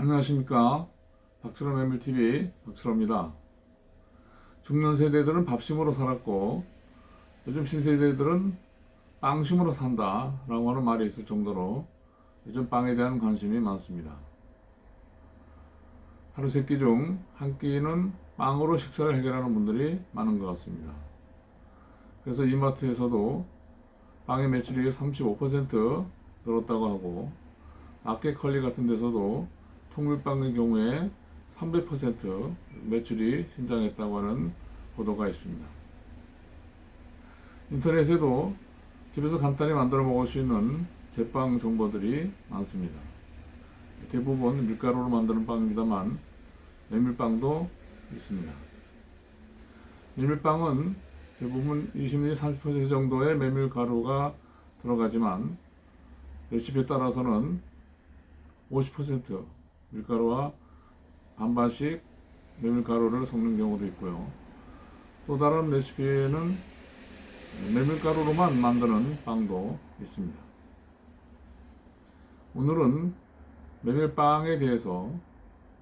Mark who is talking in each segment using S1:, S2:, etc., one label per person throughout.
S1: 안녕하십니까. 박철호 매물TV 박철호입니다. 중년 세대들은 밥심으로 살았고 요즘 신세대들은 빵심으로 산다 라고 하는 말이 있을 정도로 요즘 빵에 대한 관심이 많습니다. 하루 세 끼 중 한 끼는 빵으로 식사를 해결하는 분들이 많은 것 같습니다. 그래서 이마트에서도 빵의 매출이 35% 늘었다고 하고 마켓컬리 같은 데서도 통밀빵의 경우에 300% 매출이 신장했다고 하는 보도가 있습니다. 인터넷에도 집에서 간단히 만들어 먹을 수 있는 제빵 정보들이 많습니다. 대부분 밀가루로 만드는 빵입니다만 메밀빵도 있습니다. 메밀빵은 대부분 20-30% 정도의 메밀가루가 들어가지만 레시피에 따라서는 50% 밀가루와 반반씩 메밀가루를 섞는 경우도 있고요. 또 다른 레시피에는 메밀가루로만 만드는 빵도 있습니다. 오늘은 메밀빵에 대해서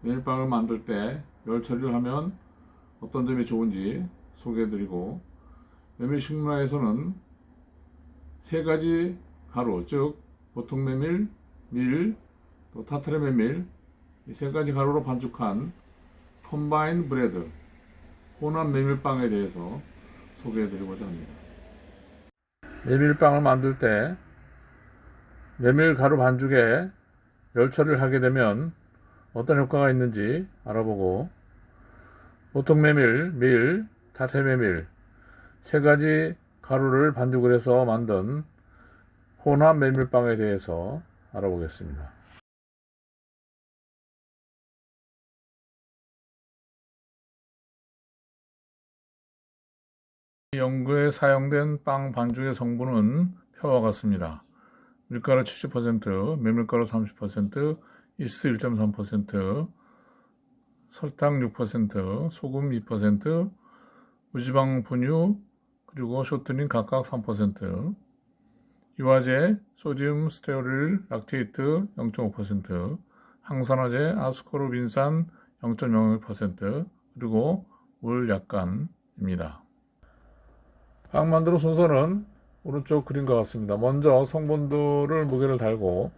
S1: 메밀빵을 만들 때 열 처리를 하면 어떤 점이 좋은지 소개해드리고, 메밀식문화에서는 세 가지 가루, 즉 보통 메밀, 밀, 또 타타르 메밀, 이 세 가지 가루로 반죽한 컴바인 브레드, 혼합 메밀빵에 대해서 소개해드리고자 합니다. 메밀빵을 만들 때 메밀 가루 반죽에 열 처리를 하게 되면 어떤 효과가 있는지 알아보고, 보통 메밀, 밀, 타타르 메밀 세 가지 가루를 반죽을 해서 만든 혼합 메밀빵에 대해서 알아보겠습니다. 연구에 사용된 빵 반죽의 성분은 표와 같습니다. 밀가루 70%, 메밀가루 30%, 이스트 1.3%, 설탕 6%, 소금 2%, 무지방 분유, 그리고 쇼트닝 각각 3%, 유화제, 소디움 스테어릴 락테이트 0.5%, 항산화제, 아스코르빈산 0.01%, 그리고 물 약간입니다. 빵 만드는 순서는 오른쪽 그림과 같습니다. 먼저 성분들을 무게를 달고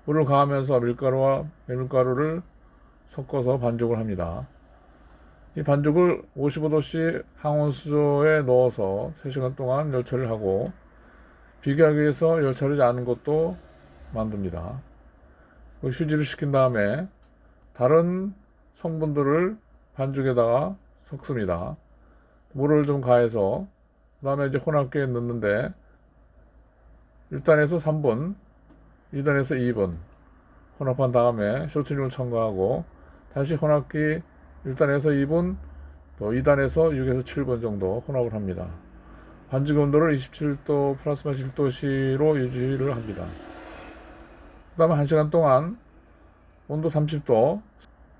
S1: 물을 가하면서 밀가루와 메밀가루를 섞어서 반죽을 합니다. 이 반죽을 55도씨 항온수조에 넣어서 3시간 동안 열 처리를 하고, 비교하기 위해서 열 처리하지 않은 것도 만듭니다. 휴지를 식힌 다음에 다른 성분들을 반죽에다가 섞습니다. 물을 좀 가해서 그 다음에 이제 혼합기에 넣는데 1단에서 3분, 2단에서 2분 혼합한 다음에 쇼트닝을 첨가하고 다시 혼합기 1단에서 2분, 또 2단에서 6에서 7분 정도 혼합을 합니다. 반죽 온도를 27도 플러스 마이너스 1도씨로 유지를 합니다. 그 다음에 1시간 동안 온도 30도,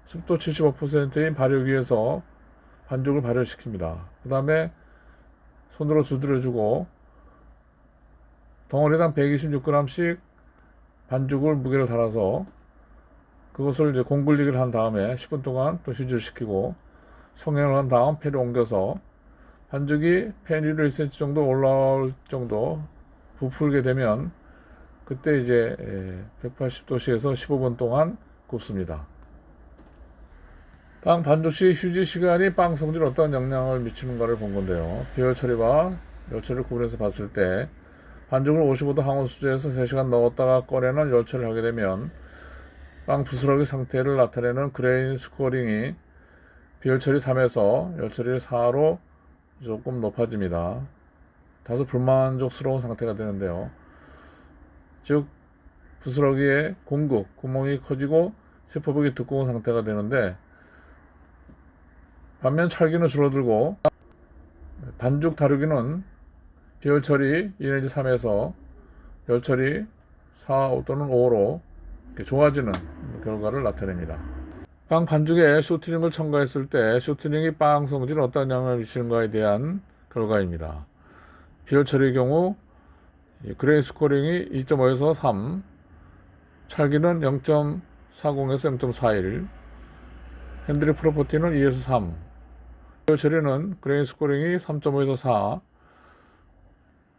S1: 습도 75%인 발효기에서 반죽을 발효시킵니다. 그 다음에 손으로 두드려주고 덩어리당 126g씩 반죽을 무게를 달아서 그것을 이제 공굴리기를 한 다음에 10분 동안 또 휴지를 시키고 성형을 한 다음 팬에 옮겨서 반죽이 팬 위로 1cm 정도 올라올 정도 부풀게 되면 그때 이제 180도씨에서 15분 동안 굽습니다. 빵 반죽 시 휴지 시간이 빵 성질에 어떤 영향을 미치는가를 본 건데요. 비열 처리와 열 처리를 구분해서 봤을 때 반죽을 55도 항온 수조에서 3시간 넣었다가 꺼내는 열 처리를 하게 되면 빵 부스러기 상태를 나타내는 그레인 스코어링이 비열 처리 3에서 열 처리 4로 조금 높아집니다. 다소 불만족스러운 상태가 되는데요. 즉 부스러기의 공극, 구멍이 커지고 세포벽이 두꺼운 상태가 되는데, 반면 찰기는 줄어들고 반죽 다루기는 비열 처리 2-3에서 열 처리 4 또는 5로 좋아지는 결과를 나타냅니다. 빵 반죽에 쇼트닝을 첨가했을 때 쇼트닝이 빵 성질에 어떤 영향을 미치는가에 대한 결과입니다. 비열 처리의 경우 그레인 스코어링이 2.5에서 3, 찰기는 0.40에서 0.41, 핸들리 프로퍼티는 2에서 3, 비율 처리는 그레인 스코링이 3.5에서 4,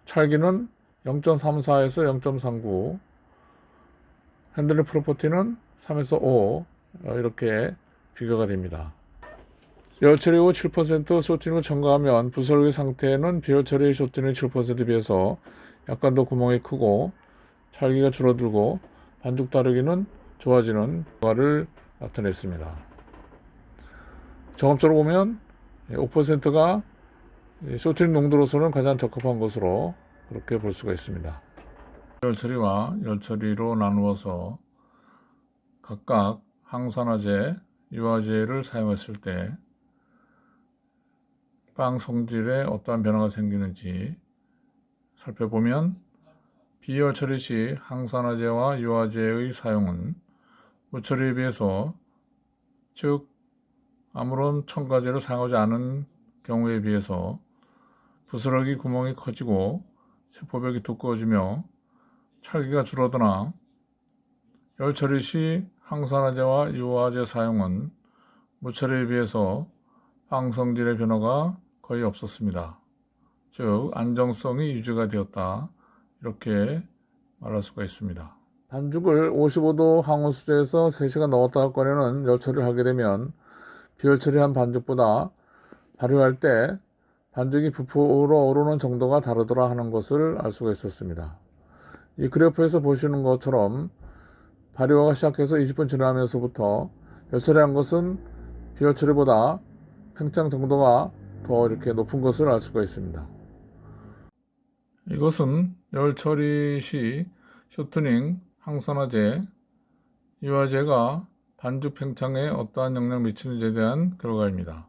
S1: 찰기는 0.34에서 0.39, 핸들리 프로퍼티는 3에서 5, 이렇게 비교가 됩니다. 열 처리 후 7% 쇼트닝을 첨가하면 부스러기 상태는 비열 처리 쇼트닝 7%에 비해서 약간 더 구멍이 크고 찰기가 줄어들고 반죽 다르기는 좋아지는 결과를 나타냈습니다. 종합적으로 보면 5%가 쇼트닝 농도로서는 가장 적합한 것으로 그렇게 볼 수가 있습니다. 열 처리와 열 처리로 나누어서 각각 항산화제, 유화제를 사용했을 때 빵 성질에 어떠한 변화가 생기는지 살펴보면 비열 처리 시 항산화제와 유화제의 사용은 무처리에 비해서, 즉 아무런 첨가제를 사용하지 않은 경우에 비해서 부스러기 구멍이 커지고 세포벽이 두꺼워지며 찰기가 줄어드나, 열 처리 시 항산화제와 유화제 사용은 무처리에 비해서 빵 성질의 변화가 거의 없었습니다. 즉 안정성이 유지가 되었다, 이렇게 말할 수가 있습니다. 반죽을 55도 항온 수조에서 3시간 넣었다가 꺼내는 열 처리를 하게 되면 비열 처리한 반죽보다 발효할 때 반죽이 부풀어 오르는 정도가 다르더라 하는 것을 알 수가 있었습니다. 이 그래프에서 보시는 것처럼 발효가 시작해서 20분 지나면서부터 열 처리한 것은 비열 처리보다 팽창 정도가 더 이렇게 높은 것을 알 수가 있습니다. 이것은 열 처리 시 쇼트닝, 항산화제, 유화제가 반죽 팽창에 어떠한 영향을 미치는지에 대한 결과입니다.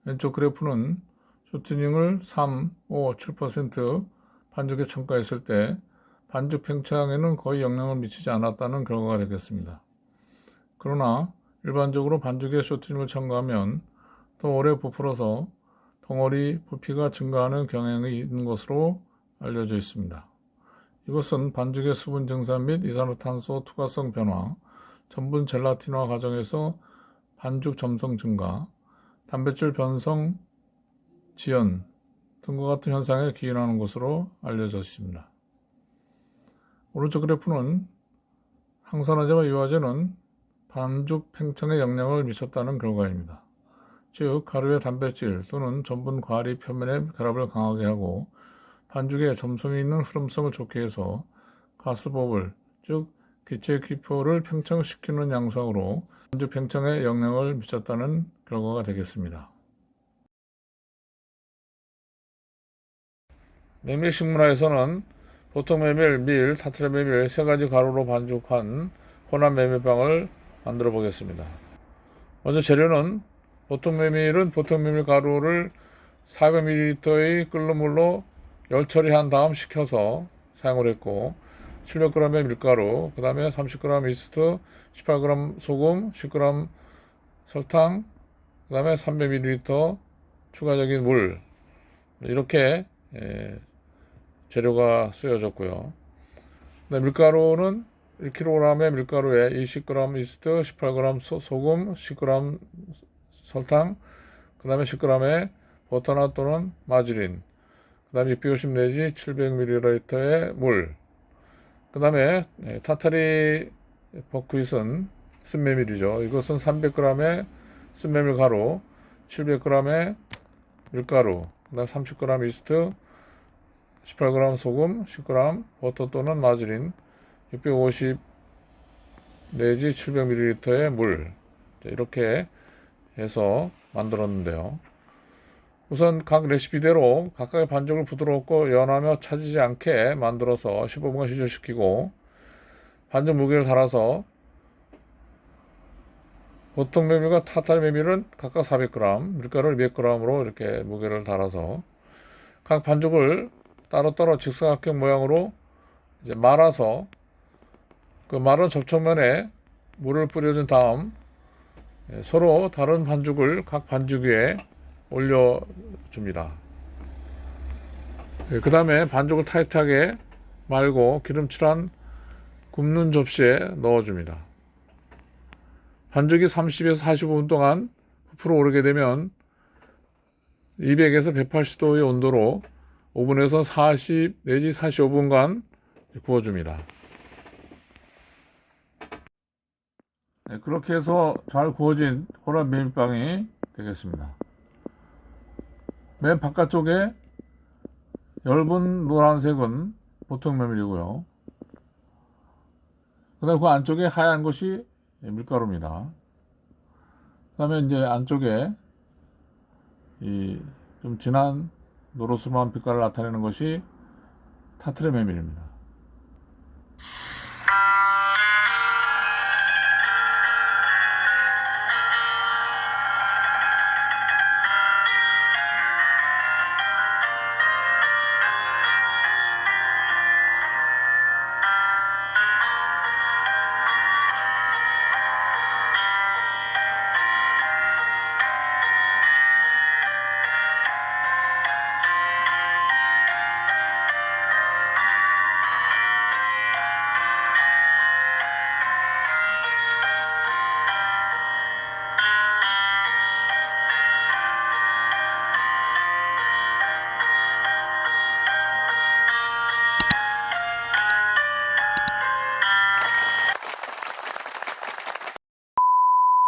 S1: 왼쪽 그래프는 쇼트닝을 3, 5, 7% 반죽에 첨가했을 때 반죽 팽창에는 거의 영향을 미치지 않았다는 결과가 되겠습니다. 그러나 일반적으로 반죽에 쇼트닝을 첨가하면 더 오래 부풀어서 덩어리 부피가 증가하는 경향이 있는 것으로 알려져 있습니다. 이것은 반죽의 수분 증산 및 이산화탄소 투과성 변화, 전분 젤라틴화 과정에서 반죽 점성 증가, 단백질 변성 지연 등과 같은 현상에 기인하는 것으로 알려져 있습니다. 오른쪽 그래프는 항산화제와 유화제는 반죽 팽창에 영향을 미쳤다는 결과입니다. 즉 가루의 단백질 또는 전분 과리 표면의 결합을 강하게 하고 반죽에 점성이 있는 흐름성을 좋게 해서 가스버블, 즉 기체 기포를 팽창시키는 양상으로 반죽 팽창에 영향을 미쳤다는 결과가 되겠습니다. 메밀식문화에서는 보통 메밀, 밀, 타트라 메밀 세 가지 가루로 반죽한 혼합 메밀빵을 만들어 보겠습니다. 먼저 재료는 보통 메밀은 보통 메밀 가루를 400ml의 끓는 물로 열 처리한 다음 식혀서 사용을 했고, 700g의 밀가루, 그 다음에 30g 이스트, 18g 소금, 10g 설탕, 그 다음에 300ml 추가적인 물, 이렇게 재료가 쓰여졌고요. 밀가루는 1kg의 밀가루에 20g 이스트, 18g 소금, 10g 설탕, 그 다음에 10g의 버터나 또는 마지린, 그 다음에 650 내지 700ml의 물, 그 다음에 타타리 버크윗은 쓴메밀이죠. 이것은 300g의 쓴메밀 가루, 700g의 밀가루, 그 다음 30g 이스트, 18g 소금, 10g 버터 또는 마지린, 650 내지 700ml의 물, 이렇게 해서 만들었는데요. 우선 각 레시피대로 각각의 반죽을 부드럽고 연하며 차지지 않게 만들어서 15분간 시절시키고, 반죽 무게를 달아서 보통 메밀과 타타리 메밀은 각각 400g, 밀가루를 200g으로 이렇게 무게를 달아서 각 반죽을 따로따로 직사각형 모양으로 이제 말아서 그 마른 접촉면에 물을 뿌려준 다음 서로 다른 반죽을 각 반죽 위에 올려줍니다. 그 다음에 반죽을 타이트하게 말고 기름칠한 굽는 접시에 넣어줍니다. 반죽이 30에서 45분 동안 부풀어 오르게 되면 200에서 180도의 온도로 오븐에서 40 내지 45분간 구워줍니다. 네, 그렇게 해서 잘 구워진 호랍 메밀빵이 되겠습니다. 맨 바깥쪽에 엷은 노란색은 보통 메밀이고요. 그 다음에 그 안쪽에 하얀 것이 밀가루입니다. 그 다음에 이제 안쪽에 이 좀 진한 노르스름한 빛깔을 나타내는 것이 타트레 메밀입니다.